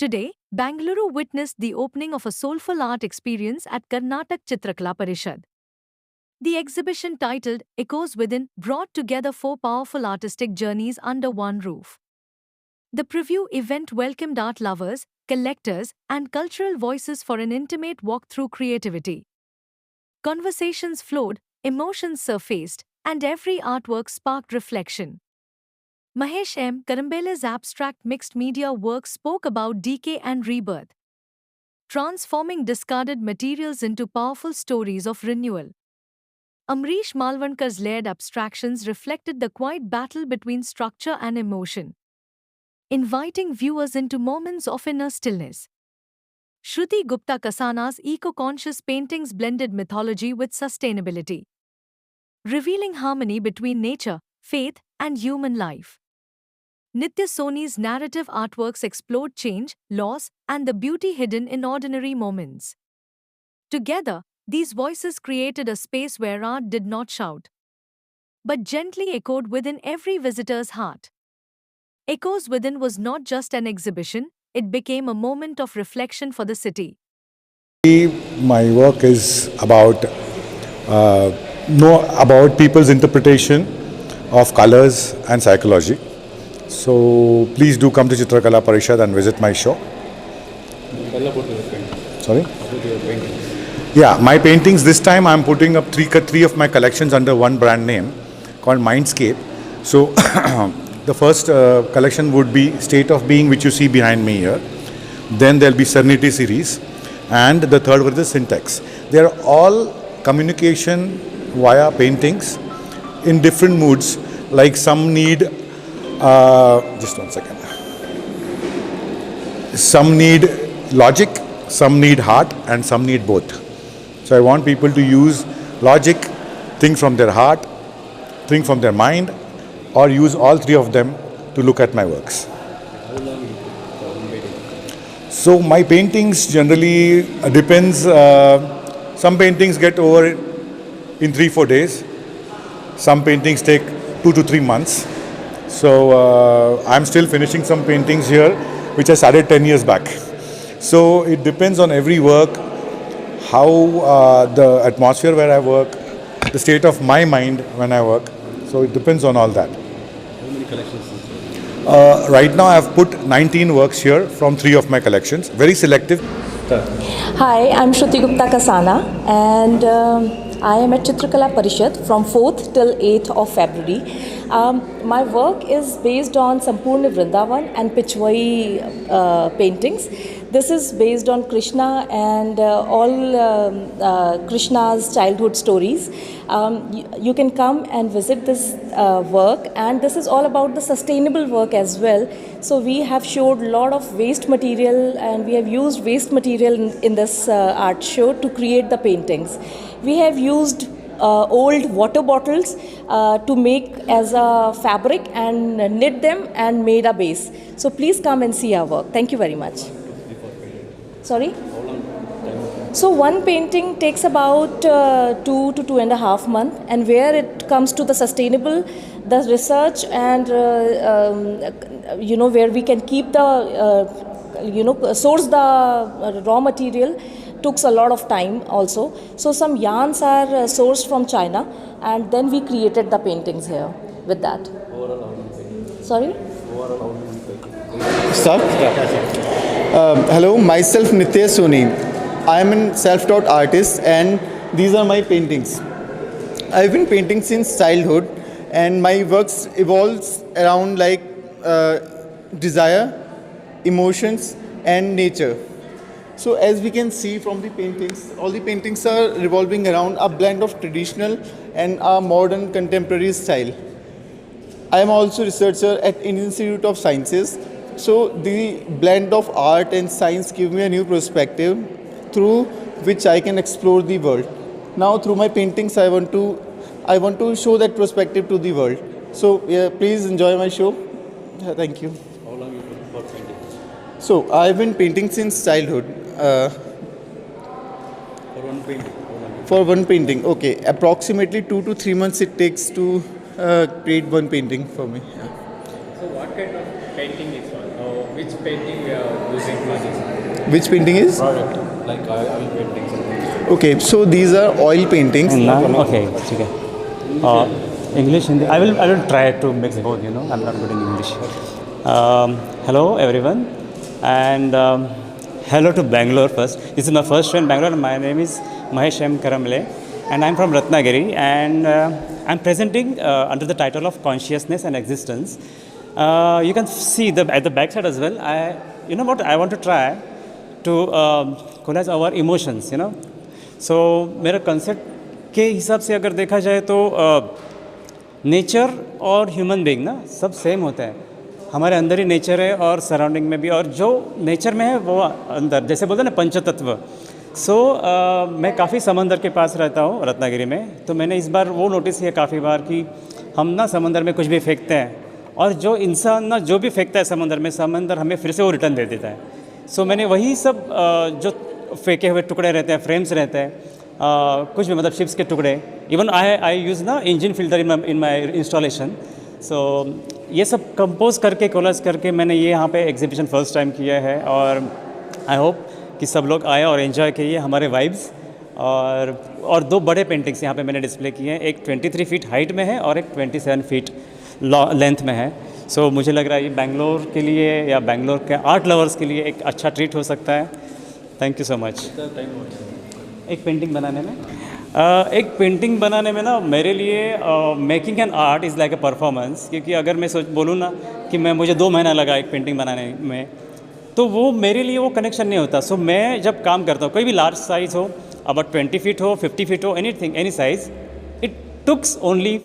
Today, Bangalore witnessed the opening of a soulful art experience at Karnatak Chitrakala Parishad. The exhibition titled Echoes Within brought together four powerful artistic journeys under one roof. The preview event welcomed art lovers, collectors, and cultural voices for an intimate walk through creativity. Conversations flowed, emotions surfaced, and every artwork sparked reflection. Mahesh M. Karambela's abstract mixed media work spoke about decay and rebirth, transforming discarded materials into powerful stories of renewal. Amrish Malvankar's layered abstractions reflected the quiet battle between structure and emotion, inviting viewers into moments of inner stillness. Shruti Gupta Kasana's eco-conscious paintings blended mythology with sustainability, revealing harmony between nature, faith, and human life. Nitya Soni's narrative artworks explored change, loss, and the beauty hidden in ordinary moments. Together, these voices created a space where art did not shout, but gently echoed within every visitor's heart. Echoes Within was not just an exhibition, it became a moment of reflection for the city. My work is about about people's interpretation of colors and psychology. So please do come to Chitrakala Parishad and visit my show. Sorry? Yeah, my paintings this time I'm putting up three of my collections under one brand name called Mindscape. So the first collection would be State of Being, which you see behind me here. Then there'll be Serenity series, and the third one is Syntax. They are all communication via paintings in different moods. Like some need, just 1 second. Some need logic, some need heart, and some need both. So I want people to use logic, think from their heart, think from their mind, or use all three of them to look at my works. So my paintings generally depends. Some paintings get over in 3-4 days. Some paintings take 2 to 3 months. So I'm still finishing some paintings here, which I started 10 years back. So it depends on every work, how the atmosphere where I work, the state of my mind when I work. So it depends on all that. How many collections is Right now I've put 19 works here from 3 of my collections. Very selective. Hi, I'm Shruti Gupta Kasana, and I am at Chitrakala Parishad from 4th till 8th of February. My work is based on Sampurna Vrindavan and Pichwai paintings. This is based on Krishna and all Krishna's childhood stories. You can come and visit this work, and this is all about the sustainable work as well. So we have showed a lot of waste material, and we have used waste material in this art show to create the paintings. We have used old water bottles to make as a fabric and knit them and made a base. So please come and see our work. Thank you very much. Sorry? So one painting takes about 2 to 2.5 months, and where it comes to the sustainable, the research and where we can keep the source the raw material took a lot of time also. So some yarns are sourced from China, and then we created the paintings here with that. Sorry? Start? Hello, myself Nitya Soni. I am a self-taught artist, and these are my paintings. I've been painting since childhood, and my works evolves around like desire, emotions, and nature. So as we can see from the paintings, all the paintings are revolving around a blend of traditional and a modern contemporary style. I am also a researcher at Indian Institute of Sciences. So the blend of art and science give me a new perspective through which I can explore the world. Now through my paintings, I want to show that perspective to the world. So yeah, please enjoy my show. Thank you. how long you put for painting? So I've been painting since childhood. For one painting, how long you For one painting, okay, approximately 2 to 3 months it takes to create one painting for me. Yeah. So what kind of painting is one? Which painting we are using for this Which painting is? product? Like oil painting something. Okay, so these are oil paintings. Okay, ठीक है. English, Hindi. I will try to mix both. You know, I'm not good in English. Hello everyone, and hello to Bangalore first. This is my first show in Bangalore. My name is Mahesh M. Karamle, and I'm from Ratnagiri, and I'm presenting under the title of Consciousness and Existence. You can see at the back side as well. You know what? I want to try to collage our emotions. You know, so मेरा concept के हिसाब से अगर देखा जाए तो nature और human being ना सब सेम होता है. हमारे अंदर ही नेचर है और सराउंडिंग में भी, और जो नेचर में है वो अंदर, जैसे बोलते हैं ना पंचतत्व. सो मैं काफ़ी समंदर के पास रहता हूँ रत्नागिरी में, तो मैंने इस बार वो नोटिस किया काफ़ी बार कि हम ना समंदर में कुछ भी फेंकते हैं, और जो इंसान ना जो भी फेंकता है समंदर में, समंदर हमें फिर से वो रिटर्न दे देता है. सो मैंने वही सब जो फेंके हुए टुकड़े रहते हैं, फ्रेम्स रहते हैं, कुछ भी मतलब शिप्स के टुकड़े, इवन आई यूज़ ना engine filter in my installation. So ये सब कंपोज करके कोलाज करके मैंने ये यहाँ पे एग्जीबिशन फर्स्ट टाइम किया है, और आई होप कि सब लोग आए और एंजॉय किए हमारे वाइब्स. और दो बड़े पेंटिंग्स यहाँ पे मैंने डिस्प्ले किए हैं. एक 23 फीट हाइट में है और एक 27 फीट लेंथ में है. सो मुझे लग रहा है ये बैंगलोर के लिए या बैंगलोर के आर्ट लवर्स के लिए एक अच्छा ट्रीट हो सकता है. Thank you so much. एक पेंटिंग बनाने में ना मेरे लिए making an art is like a performance. क्योंकि अगर मैं बोलूँ ना कि मुझे 2 महीना लगा एक पेंटिंग बनाने में, तो वो मेरे लिए वो कनेक्शन नहीं होता. सो मैं जब काम करता हूँ, कोई भी लार्ज साइज़ हो, अबाउट 20 फीट हो, 50 फीट हो, anything, any size, it takes only